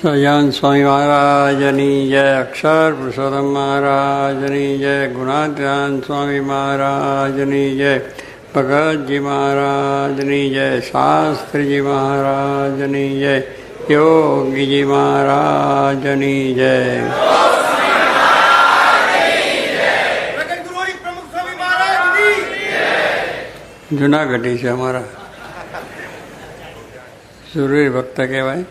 સહજાનંદ સ્વામી મહારાજની જય, અક્ષર પુરુષોત્તમ મહારાજની જય, ગુણાત્યાન સ્વામી મહારાજની જય, ભગતજી મહારાજની જય, શાસ્ત્રીજી મહારાજની જય, યોગીજી મહારાજની જય. જુનાગઢી છે અમારા, સુરવીર ભક્ત કહેવાય.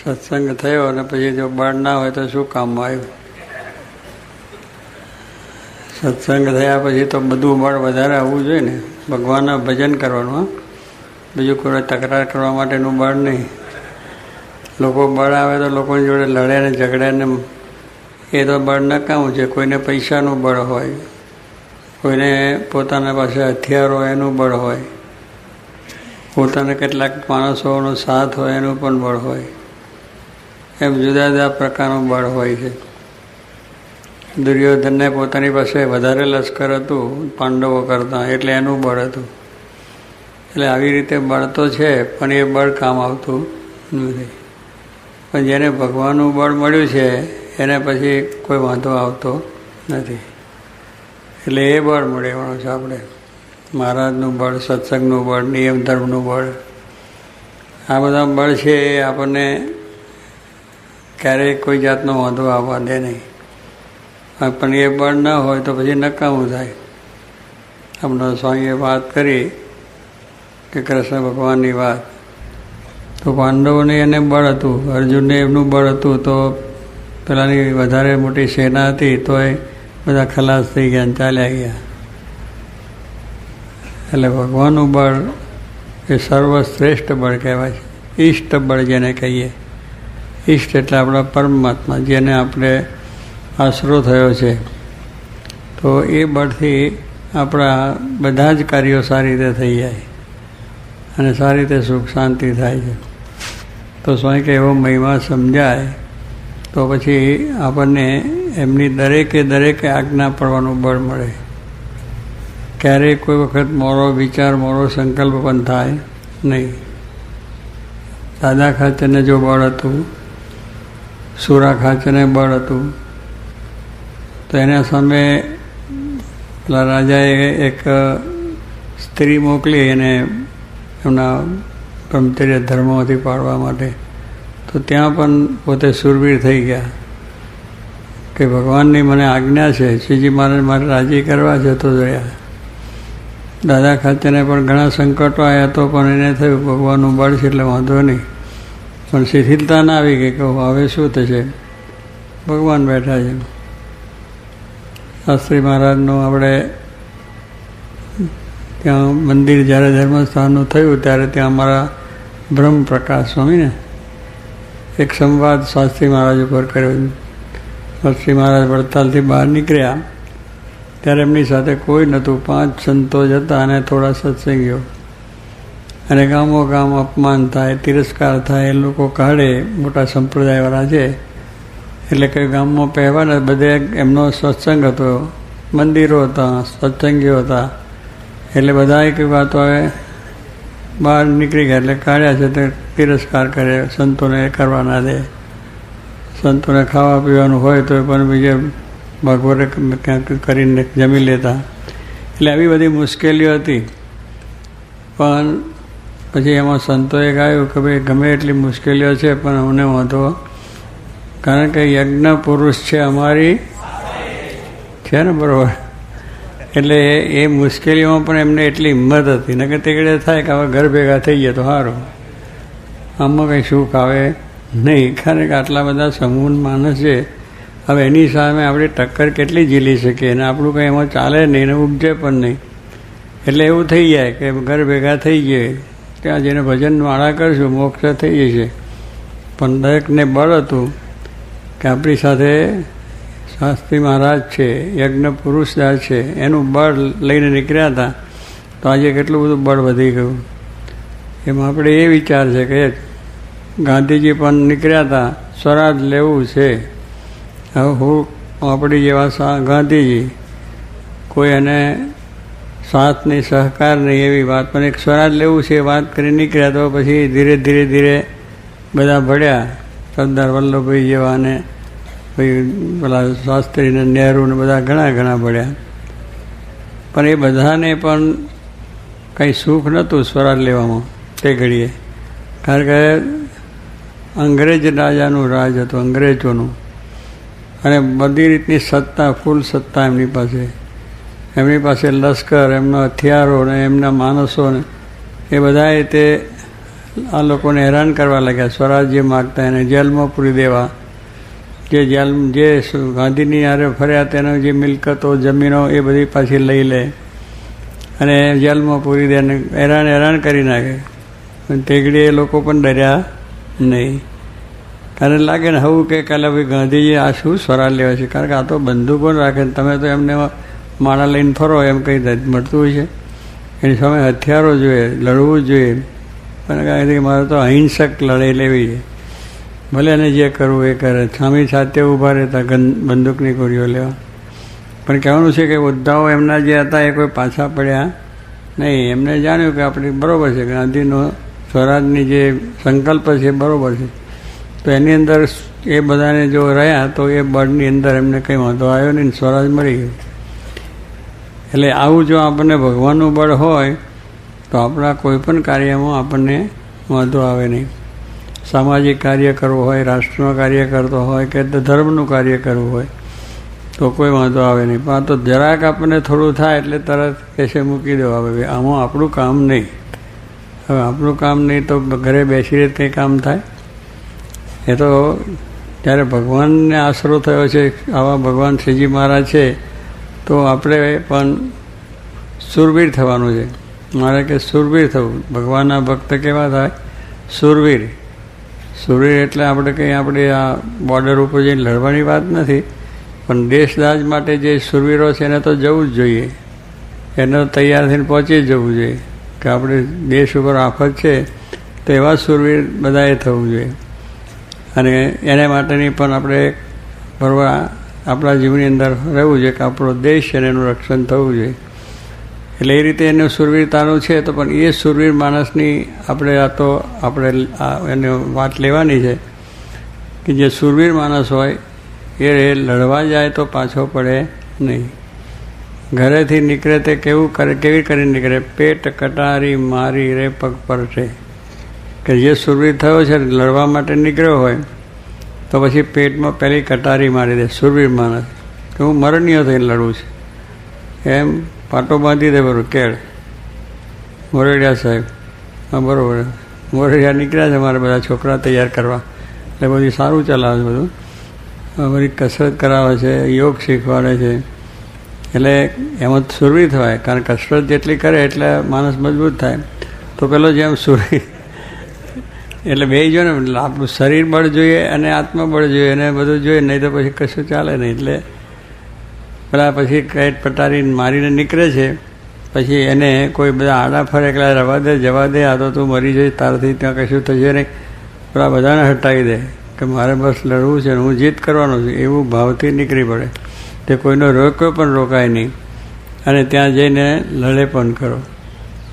સત્સંગ થયો અને પછી જો બળ ના હોય તો શું કામમાં આવ્યું? સત્સંગ થયા પછી તો બધું બળ વધારે આવવું જોઈએ ને. ભગવાનના ભજન કરવાનું, બીજું કોઈ તકરાર કરવા માટેનું બળ નહીં. લોકો બળ આવે તો લોકોની જોડે લડે ને ઝઘડે ને, એ તો બળ નકામું છે. કોઈને પૈસાનું બળ હોય, કોઈને પોતાના પાસે હથિયારો એનું બળ હોય, પોતાના કેટલાક માણસોનો સાથ હોય એનું પણ બળ હોય. એમ જુદા જુદા પ્રકારનું બળ હોય છે. દુર્યોધનને પોતાની પાસે વધારે લશ્કર હતું પાંડવો કરતાં, એટલે એનું બળ હતું. એટલે આવી રીતે બળ તો છે, પણ એ બળ કામ આવતું નથી. પણ જેને ભગવાનનું બળ મળ્યું છે એને પછી કોઈ વાંધો આવતો નથી. એટલે એ બળ મળવાનું છે આપણે. મહારાજનું બળ, સત્સંગનું બળ, નિયમ ધર્મનું બળ, આ બધા બળ છે એ આપણને ક્યારેય કોઈ જાતનો વાંધો આવવા દે નહીં. પણ એ બળ ન હોય તો પછી નકામું થાય. હમણાં સ્વામીએ વાત કરી કે કૃષ્ણ ભગવાનની વાત, તો પાંડવોને એને બળ હતું, અર્જુનને એમનું બળ હતું, તો પેલાની વધારે મોટી સેના હતી તો એ બધા ખલાસ થઈ ગયા અને ચાલ્યા ગયા. એટલે ભગવાનનું બળ એ સર્વશ્રેષ્ઠ બળ કહેવાય છે. ઈષ્ટ બળ જેને કહીએ. ઈષ્ટ એટલે આપણા પરમાત્મા, જેને આપણે આશરો થયો છે. તો એ બળથી આપણા બધા જ કાર્યો સારી રીતે થઈ જાય અને સારી રીતે સુખ શાંતિ થાય છે. તો સ્વામી કે એવો મહિમા સમજાય તો પછી આપણને એમની દરેકે આજ્ઞા પડવાનું બળ મળે. ક્યારેય કોઈ વખત મોરો વિચાર, મોરો સંકલ્પ પણ થાય નહીં. દાદા ખાચરને જો બળ હતું, સુરા ખાચરને બળ હતું, તો એના સામે પેલા રાજાએ એક સ્ત્રી મોકલી એને એમના બ્રહ્મચર્ય ધર્મમાંથી પાડવા માટે. તો ત્યાં પણ પોતે સુરવીર થઈ ગયા કે ભગવાનની મને આજ્ઞા છે, શ્રીજી મારે રાજી કરવા છે, તો જોયા. દાદા ખાચરને પણ ઘણા સંકટો આવ્યા તો પણ એને થયું ભગવાનનું બળ છે એટલે વાંધો નહીં. પણ શિથિલતા ના આવી ગઈ કે હવે શું થશે, ભગવાન બેઠા છે. શાસ્ત્રી મહારાજનું આપણે ત્યાં મંદિર જ્યારે ધર્મસ્થાનનું થયું ત્યારે ત્યાં અમારા બ્રહ્મ પ્રકાશ સ્વામીને એક સંવાદ શાસ્ત્રી મહારાજ ઉપર કર્યો. શાસ્ત્રી મહારાજ વડતાલથી બહાર નીકળ્યા ત્યારે એમની સાથે કોઈ નહોતું. 5 સંતો જ હતા અને થોડા સત્સંગીઓ. અને ગામો ગામ અપમાન થાય, તિરસ્કાર થાય, એ લોકો કાઢે. મોટા સંપ્રદાયવાળા છે એટલે કે ગામમાં પહેવાને બધે એમનો સત્સંગ હતો, મંદિરો હતા, સત્સંગીઓ હતા. એટલે બધા એક વાતો હવે બહાર નીકળી ગયા એટલે કાઢ્યા છે તે તિરસ્કાર કરે, સંતોને કરવા ના દે. સંતોને ખાવા પીવાનું હોય તો પણ બીજે ભાગવરે ક્યાંક કરીને જમી લેતા. એટલે આવી બધી મુશ્કેલીઓ હતી. પણ પછી એમાં સંતોએ કહ્યું કે ભાઈ ગમે એટલી મુશ્કેલીઓ છે પણ અમને વાંધો, કારણ કે યજ્ઞ પુરુષ છે અમારી છે ને, બરાબર. એટલે એ મુશ્કેલીઓમાં પણ એમને એટલી હિંમત હતી ને કે તેગડે થાય કે હવે ઘર ભેગા થઈ જાય તો સારું, આમાં કંઈ સુખ આવે નહીં. કારણ કે આટલા બધા સમૂહ માણસ છે, હવે એની સામે આપણે ટક્કર કેટલી ઝીલી શકીએ અને આપણું કંઈ એમાં ચાલે નહીં ને ઉપજે પણ નહીં. એટલે એવું થઈ જાય કે ઘર ભેગા થઈ જાય, ત્યાં જઈને ભજન માળા કરશું, મોક્ષ થઈ જશે. પણ દરેકને બળ હતું કે આપણી સાથે શાસ્ત્રી મહારાજ છે, યજ્ઞ પુરુષદાસ છે, એનું બળ લઈને નીકળ્યા હતા. તો આજે કેટલું બધું બળ વધી ગયું. એમાં આપણે એ વિચાર છે કે ગાંધીજી પણ નીકળ્યા હતા, સ્વરાજ લેવું છે. હવે હું આપણી જેવા ગાંધીજી, કોઈ એને સાથ નહીં, સહકાર નહીં, એવી વાત, પણ એક સ્વરાજ લેવું છે વાત કરી નીકળ્યા. તો પછી ધીરે ધીરે ધીરે બધા ભળ્યા, સરદાર વલ્લભભાઈ જેવા ને ભાઈ પેલા શાસ્ત્રી ને નહેરુ ને બધા ઘણા ઘણા ભળ્યા. પણ એ બધાને પણ કંઈ સુખ નહોતું સ્વરાજ લેવામાં તે ઘડીએ, કારણ કે અંગ્રેજ રાજાનું રાજ હતું, અંગ્રેજોનું, અને બધી રીતની સત્તા, ફૂલ સત્તા એમની પાસે લશ્કર, એમના હથિયારો ને એમના માણસો ને એ બધાએ તે આ લોકોને હેરાન કરવા લાગ્યા. સ્વરાજ્ય માગતા એને જેલમાં પૂરી દેવા, જે ગાંધીની હારે ફર્યા તેનો જે મિલકતો, જમીનો એ બધી પાછી લઈ લે અને જેલમાં પૂરી દે અને હેરાન કરી નાખે. પણ તેગડી એ લોકો પણ ડર્યા નહીં, કારણ લાગે ને હવે કે કાલે ભાઈ ગાંધીજી આ શું સ્વરાજ લેવા છે, કારણ કે આ તો બંદૂકો રાખે, તમે તો એમને માળા લઈને ફરો એમ કંઈ મળતું હોય છે. એની સામે હથિયારો જોઈએ, લડવું જોઈએ. પણ કહે મારે તો અહિંસક લડાઈ લેવી છે, ભલે એને જે કરવું એ કરે. સામી સાથે ઊભા રહેતા બંદૂકની ગોળીઓ લેવા. પણ કહેવાનું છે કે ઉદ્ધાઓ એમના જે હતા એ કોઈ પાછા પડ્યા નહીં. એમને જાણ્યું કે આપણે બરાબર છે, ગાંધીનો સ્વરાજની જે સંકલ્પ છે બરાબર છે, તો એની અંદર એ બધાને જો રહ્યા તો એ બળની અંદર એમને કંઈ વાંધો આવ્યો નહીં, સ્વરાજ મળી ગયો. એટલે આવું જો આપણને ભગવાનનું બળ હોય તો આપણા કોઈ પણ કાર્યમાં આપણને વાંધો આવે નહીં. સામાજિક કાર્ય કરવું હોય, રાષ્ટ્રનું કાર્ય કરતો હોય કે ધર્મનું કાર્ય કરવું હોય તો કોઈ વાંધો આવે નહીં. પણ આ તો જરાક આપણને થોડું થાય એટલે તરત કેસે મૂકી દો, હવે આમાં આપણું કામ નહીં. હવે આપણું કામ નહીં તો ઘરે બેસીને કંઈ કામ થાય? એ તો જ્યારે ભગવાનને આશરો થયો છે, આવા ભગવાન શ્રીજી મહારાજ છે, તો આપણે પણ શૂરવીર થવાનું છે. મારે કે શૂરવીર થવું. ભગવાનના ભક્ત કેવા થાય? શૂરવીર. શૂરવીર એટલે આપણે કંઈ આપણે આ બોર્ડર ઉપર જઈને લડવાની વાત નથી, પણ દેશદાજ માટે જે શૂરવીરો છે એને તો જવું જ જોઈએ, એને તૈયાર થઈને પહોંચી જ જવું જોઈએ કે આપણે દેશ ઉપર આફત છે, તો એવા શૂરવીર બધાએ થવું જોઈએ. અને એને માટેની પણ આપણે બરાબર આપણા જીવનની અંદર રહેવું જોઈએ કે આપણો દેશ છે એનું રક્ષણ થવું જોઈએ. એટલે એ રીતે એનું શૂરવીરતાનું છે. તો પણ એ શૂરવીર માણસની આપણે એને વાત લેવાની છે કે જે શૂરવીર માણસ હોય એ લડવા જાય તો પાછો પડે નહીં. ઘરેથી નીકળે તે કેવી કરીને નીકળે? પેટ કટારી મારી રે પગ પર છે. કે જે શૂરવીર થયો છે લડવા માટે નીકળ્યો હોય તો પછી પેટમાં પહેલી કટારી મારી દે શૂરવીર માણસ, કે હું મરણીય થઈને લડવું છે. એમ પાટો બાંધી દે. બરાબર. કેળ મોરડિયા સાહેબ, હા બરાબર, મોરડિયા નીકળ્યા છે મારે બધા છોકરા તૈયાર કરવા, એટલે બધું સારું ચલાવે છે. બધું બધી કસરત કરાવે છે, યોગ શીખવાડે છે. એટલે એમાં શૂરવીર થવાય, કારણ કસરત જેટલી કરે એટલે માણસ મજબૂત થાય. તો પેલો જેમ શૂરવીર એટલે બે જો ને, આપણું શરીર બળ જોઈએ અને આત્મબળ જોઈએ અને બધું જોઈએ, નહીં તો પછી કશું ચાલે નહીં. એટલે પેલા પછી કઈટ પટારી મારીને નીકળે છે, પછી એને કોઈ બધા આડા ફરે એકલા રવા દે, જવા દે, આ તો તું મરી જઈશ, તારથી ત્યાં કશું થશે નહીં. પેલા બધાને હટાવી દે કે મારે બસ લડવું છે, હું જીત કરવાનો છું, એવું ભાવથી નીકળી પડે. તે કોઈનો રોક્યો પણ રોકાય નહીં અને ત્યાં જઈને લડે પણ કરો.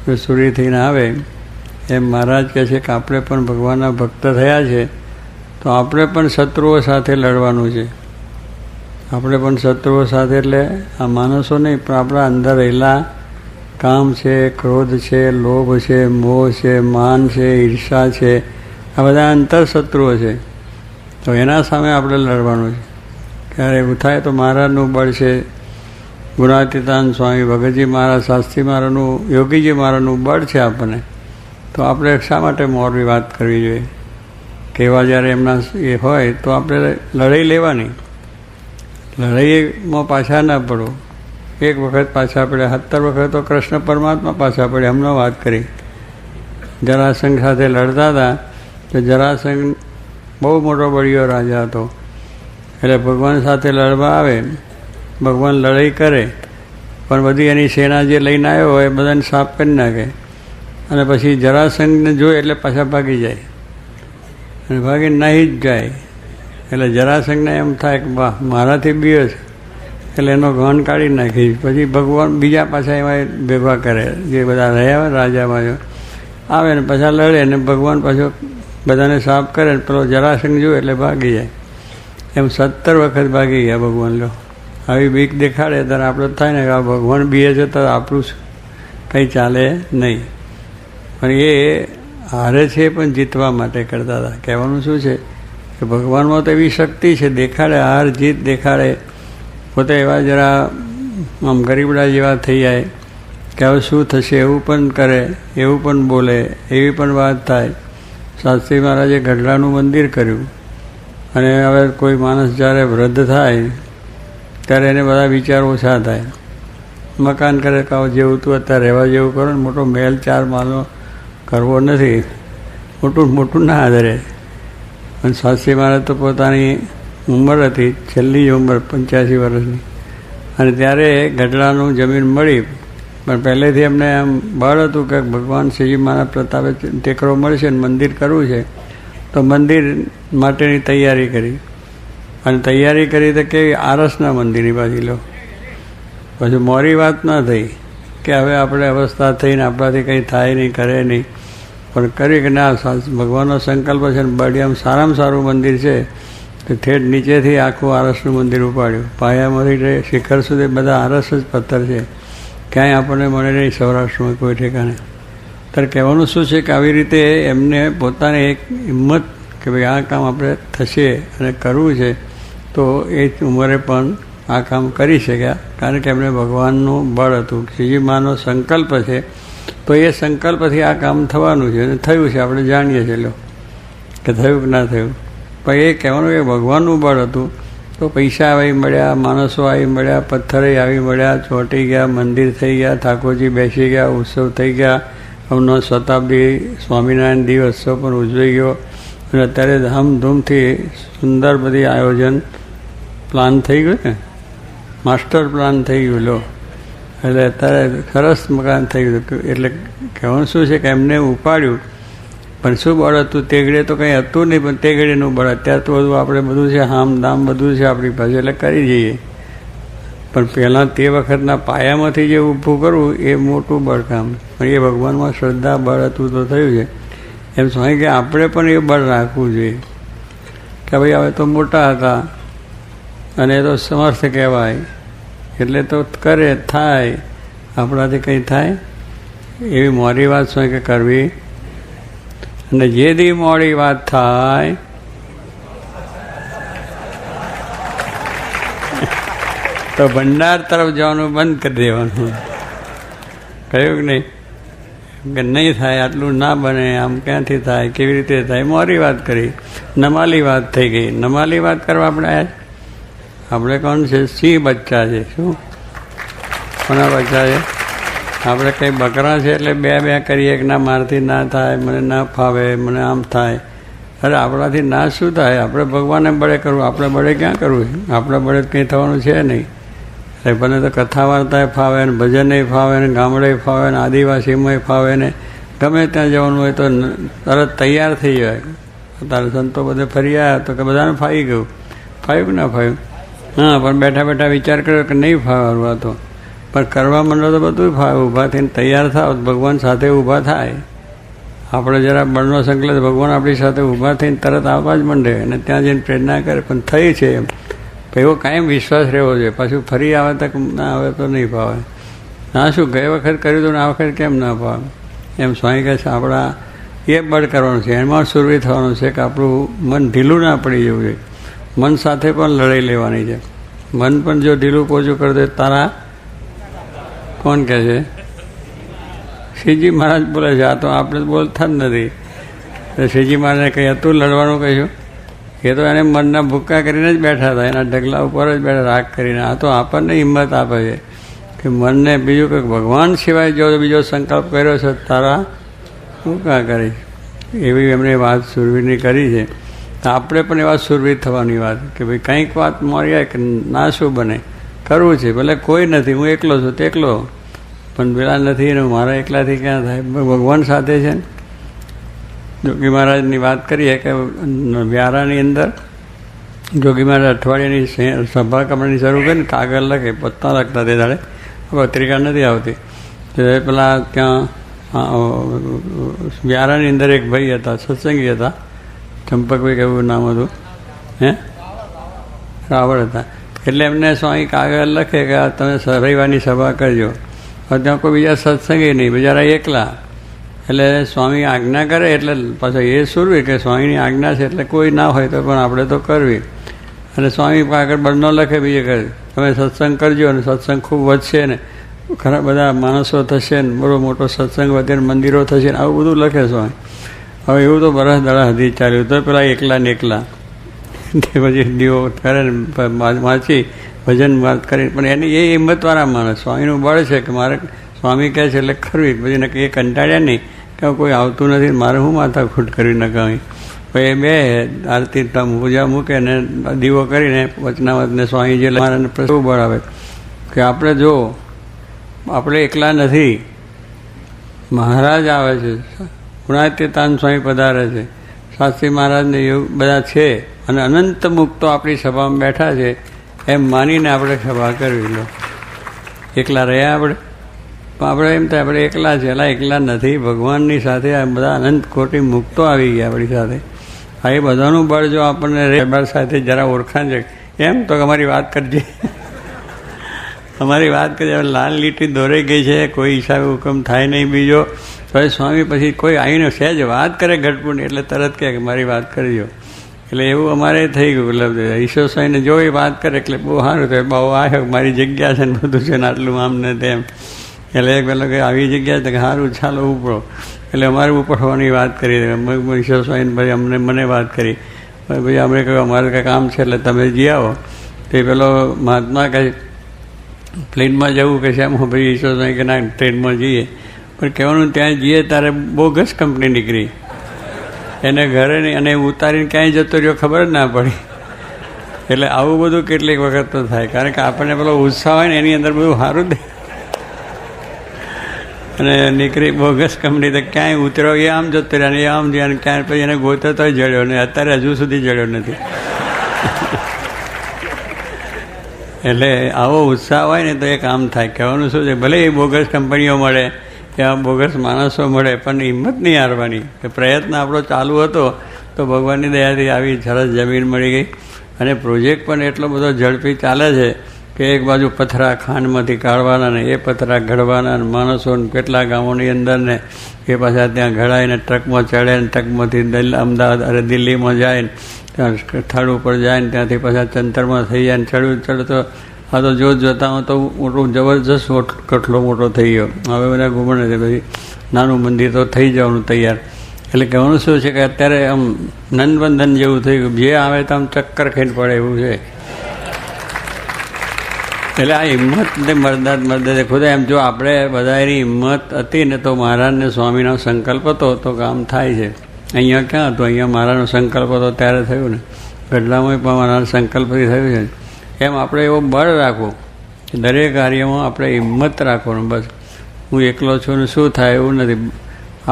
જો સૂર્ય થઈને આવે એમ મહારાજ કહે છે કે આપણે પણ ભગવાનના ભક્ત થયા છે તો આપણે પણ શત્રુઓ સાથે લડવાનું છે. આપણે પણ શત્રુઓ સાથે એટલે આ માણસો નહીં, પણ આપણા અંદર રહેલા કામ છે, ક્રોધ છે, લોભ છે, મોહ છે, માન છે, ઈર્ષા છે, આ બધા અંતર શત્રુઓ છે. તો એના સામે આપણે લડવાનું છે. ક્યારે એવું થાય તો મહારાજનું બળ છે, ગુણાતીતાન સ્વામી ભગતજી મહારાજ, શાસ્ત્રી મહારાજનું, યોગીજી મહારાજનું બળ છે આપણને. તો આપણે શા માટે મોરબી વાત કરવી જોઈએ? કહેવા જ્યારે એમના એ હોય તો આપણે લડાઈ લેવાની. લડાઈમાં પાછા ના પડો. એક વખત પાછા પડ્યા, 17 વખત તો કૃષ્ણ પરમાત્મા પાછા પડ્યા. હમણાં વાત કરી, જરાસંઘ સાથે લડતા હતા તો જરાસંઘ બહુ મોટો બળિયો રાજા હતો. એટલે ભગવાન સાથે લડવા આવે, ભગવાન લડાઈ કરે, પણ બધી એની સેના જે લઈને આવ્યો હોય એ બધાને સાફ કરી નાખે. અને પછી જરાસંઘને જોઈ એટલે પાછા ભાગી જાય, અને ભાગી નાહી જ જાય. એટલે જરાસંઘને એમ થાય કે વાહ, મારાથી બીયો છે, એટલે એનો ઘન કાઢી નાખી. પછી ભગવાન બીજા પાછા એમાં ભેગા કરે, જે બધા રહ્યા હોય રાજામાં આવે ને પાછા લડે, ને ભગવાન પાછો બધાને સાફ કરે ને પેલો જરાસંઘ જોયું એટલે ભાગી જાય. એમ 17 વખત ભાગી ગયા ભગવાન. લો આવી બીક દેખાડે ત્યારે આપણે થાય ને કે આ ભગવાન બીએ છે તો આપણું કંઈ ચાલે નહીં. પણ એ હારે છે પણ જીતવા માટે કરતા હતા. કહેવાનું શું છે કે ભગવાનમાં તો એવી શક્તિ છે, દેખાડે હાર જીત દેખાડે. પોતે એવા જરા આમ ગરીબડા જેવા થઈ જાય કે હવે શું થશે એવું પણ કરે, એવું પણ બોલે, એવી પણ વાત થાય. શાસ્ત્રી મહારાજે ગઢડાનું મંદિર કર્યું અને હવે કોઈ માણસ જ્યારે વૃદ્ધ થાય ત્યારે એને બધા વિચાર ઓછા થાય. મકાન કરે કે જેવું તું અત્યારે રહેવા જેવું કરો ને, મોટો મહેલ 4 માળનો કરવો નથી, મોટું ના આદરે. અને શાસ્ત્રી મહારાજ તો પોતાની ઉંમર હતી, છેલ્લી ઉંમર 85 વર્ષની, અને ત્યારે ગઢડાનું જમીન મળી. પણ પહેલેથી એમને આમ બળ હતું કે ભગવાન શ્રીજી મહારાજ પ્રતાપે ટેકરો મળશે ને મંદિર કરવું છે, તો મંદિર માટેની તૈયારી કરી. અને તૈયારી કરી તો કેવી આરસના મંદિરની બાજુ. લો પછી મોરી વાત ના થઈ કે હવે આપણે અવસ્થા થઈને આપણાથી કંઈ થાય નહીં, કરે નહીં. પણ કરી કે ના, ભગવાનનો સંકલ્પ છે ને બળિયામાં સારામાં સારું મંદિર છે તો ઠેઠ નીચેથી આખું આરસનું મંદિર ઉપાડ્યું. પાયામાંથી શિખર સુધી બધા આરસ જ પથ્થર છે, ક્યાંય આપણને મળે નહીં સૌરાષ્ટ્રમાં કોઈ ઠેકાણે. ત્યારે કહેવાનું શું છે કે આવી રીતે એમને પોતાની એક હિંમત કે ભાઈ આ કામ આપણે થશે અને કરવું છે, તો એ જ ઉંમરે પણ આ કામ કરી શક્યા. કારણ કે એમને ભગવાનનું બળ હતું. શ્રીજી મહાનો સંકલ્પ છે તો એ સંકલ્પથી આ કામ થવાનું છે અને થયું છે. આપણે જાણીએ છીએ લો કે થયું કે ના થયું. પણ એ કહેવાનું કે ભગવાનનું બળ હતું તો પૈસા આવી મળ્યા, માણસો આવી મળ્યા, પથ્થરે આવી મળ્યા, ચોંટી ગયા, મંદિર થઈ ગયા, ઠાકોરજી બેસી ગયા, ઉત્સવ થઈ ગયા. હમનો શતાબ્દી સ્વામિનારાયણ દિવસોત્સવ પણ ઉજવાઈ ગયો અને અત્યારે ધામધૂમથી સુંદર બધી આયોજન પ્લાન થઈ ગયું ને, માસ્ટર પ્લાન થઈ ગયું. લો એટલે અત્યારે સરસ મકાન થઈ ગયું. એટલે કહેવાનું શું છે કે એમને ઉપાડ્યું. પણ શું બળ હતું? તેગડે તો કંઈ હતું નહીં, પણ તેગડેનું બળ. અત્યારે તો બધું આપણે બધું છે, હામ દામ બધું છે આપણી પાસે, એટલે કરી જઈએ. પણ પહેલાં તે વખતના પાયામાંથી જે ઊભું કરવું એ મોટું બળકામ. પણ એ ભગવાનમાં શ્રદ્ધા બળ હતું તો થયું છે. એમ સમય કે આપણે પણ એ બળ રાખવું જોઈએ કે ભાઈ હવે તો મોટા હતા અને એ તો સમર્થ કહેવાય, એટલે તો કરે, થાય, આપણાથી કંઈ થાય એવી મોડી વાત શું કે કરવી. અને જે દી મોડી વાત થાય તો ભંડાર તરફ જવાનું બંધ કરી દેવાનું. કહ્યું કે નહીં કે નહીં થાય, આટલું ના બને, આમ ક્યાંથી થાય, કેવી રીતે થાય, મોરી વાત કરી. નમાલી વાત થઈ ગઈ. નમાલી વાત કરવા આપણે કોણ છે? સિંહ બચ્ચા છે. શું કોના બચ્ચા છે? આપણે કંઈ બકરા છે એટલે બે કરીએ કે ના મારથી ના થાય, મને ના ફાવે, મને આમ થાય. અરે આપણાથી ના શું થાય? આપણે ભગવાનને બળે કરવું. આપણે બળે ક્યાં કરવું? આપણા બળે કંઈ થવાનું છે નહીં. એટલે બને તો કથા વાર્તાએ ફાવે ને, ભજને ફાવે ને, ગામડે ફાવે ને, આદિવાસીમાં ફાવે ને, ગમે ત્યાં જવાનું હોય તો તરત તૈયાર થઈ જાય. તારે સંતો બધે ફરી આવ્યા તો કે બધાને ફાવી ગયું. ફાવ્યું કે ના ફાવ્યું? હા, પણ બેઠા બેઠા વિચાર કર્યો કે નહીં ફાવવાનું આ તો. પણ કરવા માંડો તો બધું ફાવે. ઊભા થઈને તૈયાર થાવ, ભગવાન સાથે ઊભા થાય. આપણે જરા બળનો સંકલ્પ, ભગવાન આપણી સાથે ઊભા થઈને તરત આવવા જ માંડે અને ત્યાં જઈને પ્રેરણા કરે. પણ થઈ છે એમ એવો કાયમ વિશ્વાસ રહેવો જોઈએ. પાછું ફરી આવે તક ના આવે તો નહીં ફાવે. ના શું ગઈ વખત કર્યું હતું ને આ વખત કેમ ના ફાવે? એમ સ્વામી કહે છે આપણા એ બળ કરવાનું છે, એમાં સુરવી થવાનું છે કે આપણું મન ઢીલું ના પડી જવું જોઈએ. મન સાથે પણ લડાઈ લેવાની છે. મન પણ જો ઢીલું પોચું કરી દે તારા કોણ કહે છે? શ્રીજી મહારાજ બોલે છે. આ તો આપણે બોલતા જ નથી. શ્રીજી મહારાજને કંઈ હતું લડવાનું કહીશું? એ તો એને મનના ભૂક્કા કરીને જ બેઠા હતા, એના ઢગલા ઉપર જ બેઠા રાગ કરીને. આ તો આપણને હિંમત આપે છે કે મનને બીજું કંઈક ભગવાન સિવાય જો બીજો સંકલ્પ કર્યો છે તારા ભૂક્કા કરીશ. એવી એમણે વાત સુરવીરની કરી છે. તો આપણે પણ એવા સુરવીર થવાની વાત કે ભાઈ કંઈક વાત મારી આવે કે ના શું બને કરવું છે. ભલે કોઈ નથી, હું એકલો છું તે એકલો, પણ પેલા નથી ને મારા એકલાથી ક્યાં થાય? ભગવાન સાથે છે ને. જોગી મહારાજની વાત કરીએ કે વ્યારાની અંદર જોગી મહારાજ અઠવાડિયાની સભા કમળની શરૂ કરીને કાગળ લખે, પત્તા લખતા તે દાડે પત્રિકા નથી આવતી. તો પેલા ત્યાં વ્યારાની અંદર એક ભાઈ હતા, સત્સંગી હતા. ચંપકભાઈ કેવું નામ હતું, હે રાવળ હતા. એટલે એમને સ્વામી કાગળ લખે કે તમે રવિવારની સભા કરજો. હવે ત્યાં કોઈ બીજા સત્સંગી નહીં, બિચારા એકલા. એટલે સ્વામી આજ્ઞા કરે એટલે પાછા એ સુરવી કે સ્વામીની આજ્ઞા છે એટલે કોઈ ના હોય તો પણ આપણે તો કરવી. અને સ્વામી આગળ બળનો લખે બીજે કરે તમે સત્સંગ કરજો અને સત્સંગ ખૂબ વધશે ને ઘણા બધા માણસો થશે ને બહુ મોટો સત્સંગ વધે ને મંદિરો થશે ને આવું બધું લખે સ્વામી. હવે એવું તો બરસ દડા સુધી ચાલ્યું તો પેલા એકલા ને એકલા તે પછી દીવો કરે ને વાંચી ભજન વાત કરી. પણ એની એ હિંમતવાળા માણસ સ્વામીનું બળ છે કે મારે સ્વામી કહે છે એટલે ખરવી. પછી ને એ કંટાળ્યા નહીં કે કોઈ આવતું નથી મારે હું માથાકૂટ કરી નખાવી. પછી બે આરતી પૂજા મૂકે ને દીવો કરીને વચનાવતને સ્વામી જે મારાને પ્રશ્ન બળ આવે કે આપણે જો આપણે એકલા નથી, મહારાજ આવે છે, ગુણાતીતાન સ્વામી પધારે છે, શાસ્ત્રી મહારાજને એવું બધા છે અને અનંત મુક્તો આપણી સભામાં બેઠા છે એમ માનીને આપણે સભા કરવી. લો એકલા રહ્યા આપણે એમ થાય આપણે એકલા છે, એકલા નથી. ભગવાનની સાથે આ બધા અનંત કોટી મુક્તો આવી ગયા આપણી સાથે. આ એ બધાનું બળ જો આપણને રહેબાર સાથે જરા ઓળખાણ છે એમ તો અમારી વાત કરજે અમારી વાત કરીએ. લાલ લીટી દોરાઈ ગઈ છે, કોઈ હિસાબે હુકમ થાય નહીં બીજો. તો સ્વામી પછી કોઈ આવીને સહેજ વાત કરે ઘટપૂટ એટલે તરત કહે કે મારી વાત કરજો. એટલે એવું અમારે થઈ ગયું. એટલે ઈશ્વર સ્વામીને જો એ વાત કરે એટલે બહુ સારું થાય, બહુ આવ્યો મારી જગ્યા છે ને બધું છે ને આટલું આમ ને તેમ. એટલે એક પેલો કે આવી જગ્યા છે કે સારું ચાલો ઉપડો. એટલે અમારે ઉપડવાની વાત કરી ઈશ્વર સ્વામીને પછી મને વાત કરી. પછી અમે કહ્યું અમારે કંઈ કામ છે એટલે તમે જઈ આવો. તો પેલો મહાત્મા કહે પ્લેનમાં જવું કે છે એમ ભાઈ ઈશ્વર સ્વામી કે ના ટ્રેનમાં જઈએ. પણ કહેવાનું ત્યાં જઈએ ત્યારે બોગસ કંપની નીકળી એને ઘરે નહીં અને ઉતારીને ક્યાંય જતો રહ્યો ખબર જ ના પડી. એટલે આવું બધું કેટલીક વખત તો થાય, કારણ કે આપણને પેલો ઉત્સાહ હોય ને એની અંદર બધું સારું દે અને નીકળી બોગસ કંપની તો ક્યાંય ઉતર્યો એ આમ જતો રહ્યો ને એ આમ જ્યાં ક્યાંય પછી એને ગોતો તો જડ્યો ને અત્યારે હજુ સુધી જડ્યો નથી. એટલે આવો ઉત્સાહ હોય ને તો એ કામ થાય. કહેવાનું શું છે, ભલે એ બોગસ કંપનીઓ મળે ત્યાં બોગસ માણસો મળે પણ હિંમત નહીં હારવાની. કે પ્રયત્ન આપણો ચાલુ હતો તો ભગવાનની દયાથી આવી સરસ જમીન મળી ગઈ અને પ્રોજેક્ટ પણ એટલો બધો ઝડપી ચાલે છે કે એક બાજુ પથરા ખાંડમાંથી કાઢવાના ને એ પથરા ઘડવાના ને માણસોને કેટલા ગામોની અંદર ને એ પાછા ત્યાં ઘડાઈને ટ્રકમાં ચડે ને ટ્રકમાંથી અમદાવાદ અરે દિલ્હીમાં જાય ને ત્યાં સ્થળ ઉપર જાય ને ત્યાંથી પાછા ચંતરમાં થઈ જાય ને ચડતો આ તો જોતાં તો મોટો જબરજસ્ત કટલો મોટો થઈ ગયો. હવે બધા ઘૂમણ છે પછી નાનું મંદિર તો થઈ જવાનું તૈયાર. એટલે કહેવાનું શું છે કે અત્યારે આમ નંદબંધન જેવું થઈ ગયું, જે આવે તો આમ ચક્કર ખાઈને પડે એવું છે. એટલે આ હિંમત ને મર્દાદ ખુદા એમ જો આપણે બધાની હિંમત હતી ને તો મહારાજને સ્વામીનો સંકલ્પ હતો તો કામ થાય છે. અહીંયા ક્યાં હતું, અહીંયા મહારાજનો સંકલ્પ હતો ત્યારે થયું ને. ગઢડામાં પણ મહારાજનો સંકલ્પથી થયું છે. એમ આપણે એવો બળ રાખવું, દરેક કાર્યમાં આપણે હિંમત રાખવાનું. બસ હું એકલો છું ને શું થાય એવું નથી.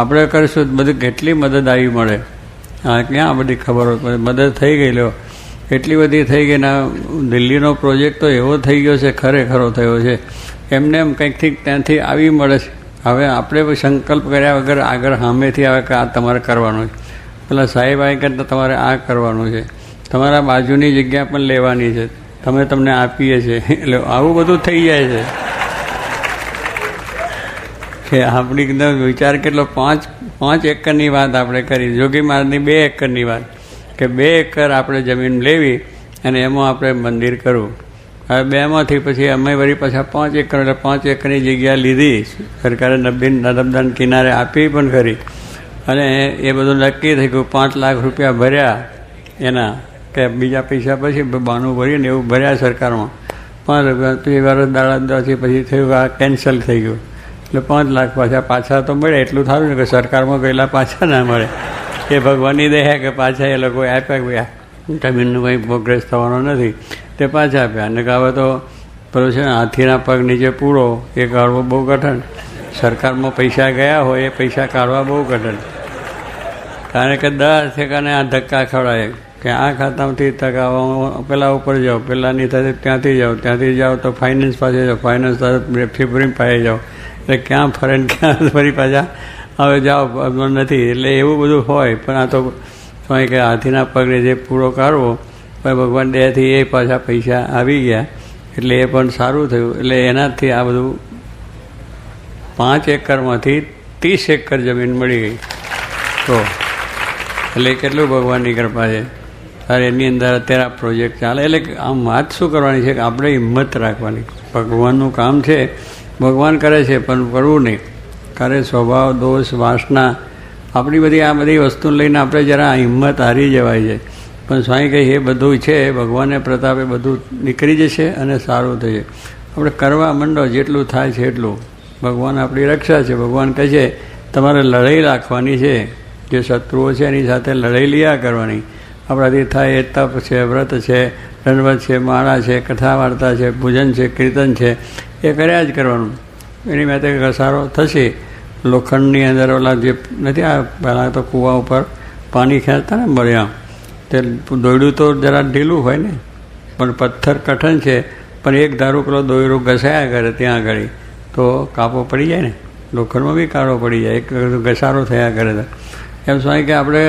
આપણે કરીશું બધું કેટલી મદદ આવી મળે. હા ક્યાં બધી ખબર હોય, મદદ થઈ ગઈ લો એટલી બધી થઈ ગઈ ને. દિલ્હીનો પ્રોજેક્ટ તો એવો થઈ ગયો છે, ખરેખરો થયો છે. એમને એમ કંઈકથી ત્યાંથી આવી મળે છે. હવે આપણે સંકલ્પ કર્યા વગર આગળ સામેથી આવે કે આ તમારે કરવાનું છે, પેલા સાહેબ આવી કરતાં તમારે આ કરવાનું છે, તમારા બાજુની જગ્યા પણ લેવાની છે, તમને આપીએ છીએ. એટલે આવું બધું થઈ જાય છે કે આપણી એકદમ વિચાર કેટલો 5 એકરની વાત આપણે કરી. જોગી મહારાજની 2 એકરની વાત કે 2 એકર આપણે જમીન લેવી અને એમાં આપણે મંદિર કરવું. હવે 2માંથી પછી અમે વળી પાછા 5 એકર એટલે 5 એકરની જગ્યા લીધી. સરકારે નર્મદાના કિનારે આપી પણ ખરી અને એ બધું નક્કી થઈ ગયું. 5 લાખ રૂપિયા ભર્યા એના કે બીજા પૈસા પછી બાનું ભરીને એવું ભર્યા સરકારમાં. 5 રૂપિયા પછી વર્ષ દાડાથી પછી થયું આ કેન્સલ થઈ ગયું. એટલે 5 લાખ પાછા તો મળે. એટલું સારું ને કે સરકારમાં ગયેલા પાછા ના મળે. એ ભગવાનની દયા કે પાછા એ લોકો આપ્યા ગયા, જમીનનું કંઈ પ્રોગ્રેસ થવાનો નથી તે પાછા આપ્યા. અને હવે તો પેલું છે ને હાથીના પગ નીચે પૂરો એ કાઢવો બહુ કઠણ. સરકારમાં પૈસા ગયા હોય એ પૈસા કાઢવા બહુ કઠણ. કારણ કે 10 સેકન્ડે આ ધક્કા ખવડાય કે આ ખાતામાંથી ટકા પેલા ઉપર જાઓ, પેલાની સાથે ત્યાંથી જાઓ તો ફાઇનાન્સ પાસે જાઓ, ફાઇનાન્સ ફેબ્રુઆરી પાસે જાઓ. એટલે ક્યાં ફરે ક્યાં ફરી પાછા હવે જાઓ નથી. એટલે એવું બધું હોય. પણ આ તો સ્વામી કે હાથીના પગને જે પૂરો કાઢવો પણ ભગવાન દયાથી એ પાછા પૈસા આવી ગયા, એટલે એ પણ સારું થયું. એટલે એનાથી આ બધું 5 એકરમાંથી 30 એકર જમીન મળી ગઈ. તો એટલે કેટલું ભગવાનની કૃપા છે. ત્યારે એની અંદર અત્યારે આ પ્રોજેક્ટ ચાલે. એટલે આમ વાત શું કરવાની છે કે આપણે હિંમત રાખવાની. ભગવાનનું કામ છે, ભગવાન કરે છે પણ કરવું નહીં. કારણ સ્વભાવ, દોષ, વાસના, આપણી બધી આ બધી વસ્તુને લઈને આપણે જરા હિંમત હારી જવાય છે. પણ સ્વામી કહે એ બધું છે, ભગવાનને પ્રતાપે બધું નીકળી જશે અને સારું થશે. આપણે કરવા માંડો, જેટલું થાય છે એટલું. ભગવાન આપણી રક્ષા છે. ભગવાન કહે છે તમારે લડાઈ રાખવાની છે, જે શત્રુઓ છે એની સાથે લડાઈ લીયા કરવાની. આપણાથી થાય એ તપ છે, વ્રત છે, દંડવત છે, માળા છે, કથા વાર્તા છે, પૂજન છે, કીર્તન છે, એ કર્યા જ કરવાનું. એની માટે ઘસારો થશે. લોખંડની અંદર ઓલા જે નથી, આ પહેલાં તો કૂવા ઉપર પાણી ખેંચતા ને મળ્યા, તે દોયડું તો જરા ઢીલું હોય ને, પણ પથ્થર કઠણ છે, પણ એક ધારું પેલો દોયડું ઘસાયા કરે ત્યાં આગળ તો કાપો પડી જાય ને. લોખંડમાં બી કાળો પડી જાય, એક ઘસારો થયા કરે તો. એમ સ્વામી કે આપણે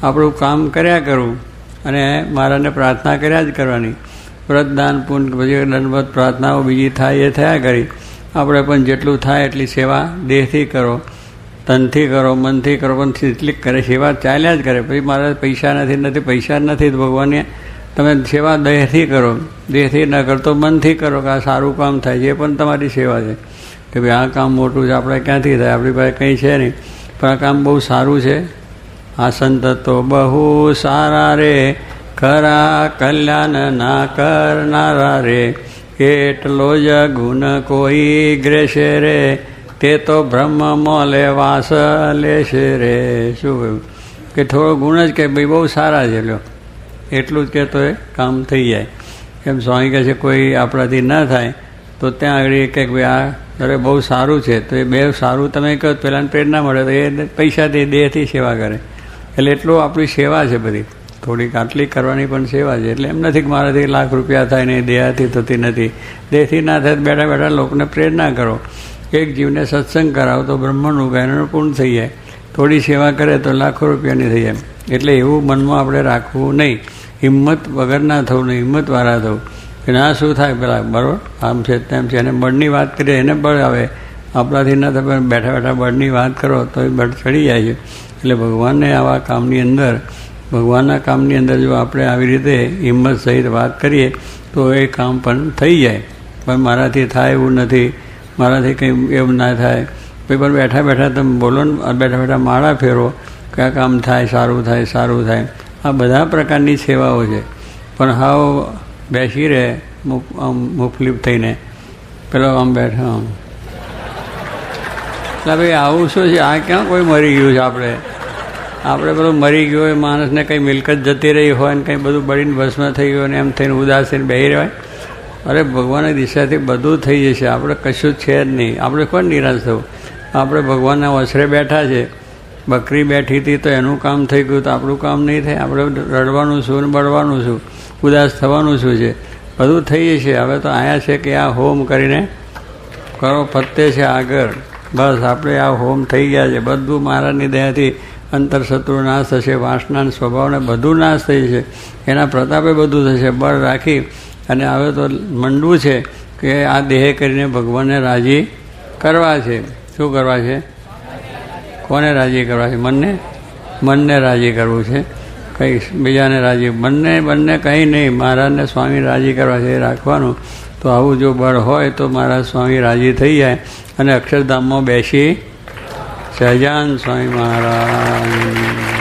આપણું કામ કર્યા કરવું અને મહારાજને પ્રાર્થના કર્યા જ કરવાની. વ્રત, દાન, પુણ્ય, પછી દંડવત પ્રાર્થનાઓ બીજી થાય એ થયા કરી. આપણે પણ જેટલું થાય એટલી સેવા દેહથી કરો, તનથી કરો, મનથી કરો, પણ એટલી કરે સેવા ચાલ્યા જ કરે. પછી મારા પૈસા નથી તો ભગવાનને તમે સેવા દેહથી કરો. દેહથી ન કરતો મનથી કરો કે આ સારું કામ થાય છે, એ પણ તમારી સેવા છે. કે ભાઈ આ કામ મોટું છે, આપણે ક્યાંથી થાય, આપણી પાસે કંઈ છે નહીં, પણ આ કામ બહુ સારું છે. આ સંત તો બહુ સારા રે, ખરા કલ્યાણ ના કરનારા રે, એટલો જ ગુણ કોઈ ગ્રેશે રે, તે તો બ્રહ્મ મોલે વાસ લેશે રે. શું કહ્યું કે થોડો ગુણ જ કે ભાઈ બહુ સારા છે, લ્યો એટલું જ કે તો એ કામ થઈ જાય. એમ સ્વામી કહે છે કોઈ આપણાથી ન થાય તો ત્યાં આગળ કે ભાઈ આ અરે બહુ સારું છે, તો એ બે સારું તમે કહો પહેલાંને પ્રેરણા મળે તો એ પૈસાથી દેહથી સેવા કરે. એટલે એટલું આપણી સેવા છે બધી, થોડીક આટલી કરવાની પણ સેવા છે. એટલે એમ નથી કે મારાથી લાખ રૂપિયા થાય નહીં, દેહાથી થતી નથી. દેહથી ના થાય બેઠા બેઠા લોકોને પ્રેરણા કરો. એક જીવને સત્સંગ કરાવો તો બ્રહ્મનું ગાયનું પૂર્ણ થઈ જાય. થોડી સેવા કરે તો લાખો રૂપિયાની થઈ જાય. એટલે એવું મનમાં આપણે રાખવું નહીં. હિંમત વગર ના થવું નહીં, હિંમતવાળા થવું. કે ના શું થાય પેલા બરાબર આમ છે તેમ છે, અને બળની વાત કરીએ એને બળ આવે. આપણાથી ના થાય બેઠા બેઠા બળની વાત કરો તો એ બળ ચડી જાય છે. એટલે ભગવાનને આવા કામની અંદર, ભગવાનના કામની અંદર જો આપણે આવી રીતે હિંમત સહિત વાત કરીએ તો એ કામ પણ થઈ જાય. પણ મારાથી થાય એવું નથી, મારાથી કંઈ એવું ના થાય. ભાઈ પણ બેઠા બેઠા તમે બોલો ને, બેઠા બેઠા માળા ફેરો, કયા કામ થાય, સારું થાય, સારું થાય. આ બધા પ્રકારની સેવાઓ છે. પણ હાવ બેસી રહે આમ મુફલીફ થઈને, પેલો આમ બેઠા આમ, એટલે ભાઈ આવું શું છે? આ ક્યાં કોઈ મરી ગયું છે? આપણે પેલું મરી ગયો હોય માણસને કંઈ મિલકત જતી રહી હોય ને કંઈ બધું બળીને ભસ્મ થઈ ગયું ને એમ થઈને ઉદાસ થઈને બેસી રહેવાય? અરે ભગવાનની દિશાથી બધું થઈ જશે. આપણે કશું જ છે જ નહીં. આપણે કોણ નિરાશ થવું? આપણે ભગવાનના ઓસરે બેઠા છે. બકરી બેઠી હતી તો એનું કામ થઈ ગયું તો આપણું કામ નહીં થાય? આપણે રડવાનું શું ને બળવાનું શું, ઉદાસ થવાનું શું છે? બધું થઈ જશે. હવે તો આયા છે કે આ હોમ કરીને કરો, ફતે છે આગળ. બસ આપણે આ હોમ થઈ ગયા છે. બધું મહારાજની દયાથી અંતરશત્રુ નાશ થશે, વાસના સ્વભાવને બધું નાશ થઈ જશે. એના પ્રતાપે બધું થશે. બળ રાખી અને હવે તો મંડવું છે કે આ દેહ કરીને ભગવાનને રાજી કરવા છે. શું કરવા છે? કોને રાજી કરવા છે? મનને રાજી કરવું છે. કંઈ બીજાને રાજી બંને કંઈ નહીં, મહારાજને સ્વામી રાજી કરવા છે એ રાખવાનું. તો આવું જો બળ હોય તો મહારાજ સ્વામી રાજી થઈ જાય અને અક્ષરધામમાં બેસી સહજાન સ્વામી મહારાજ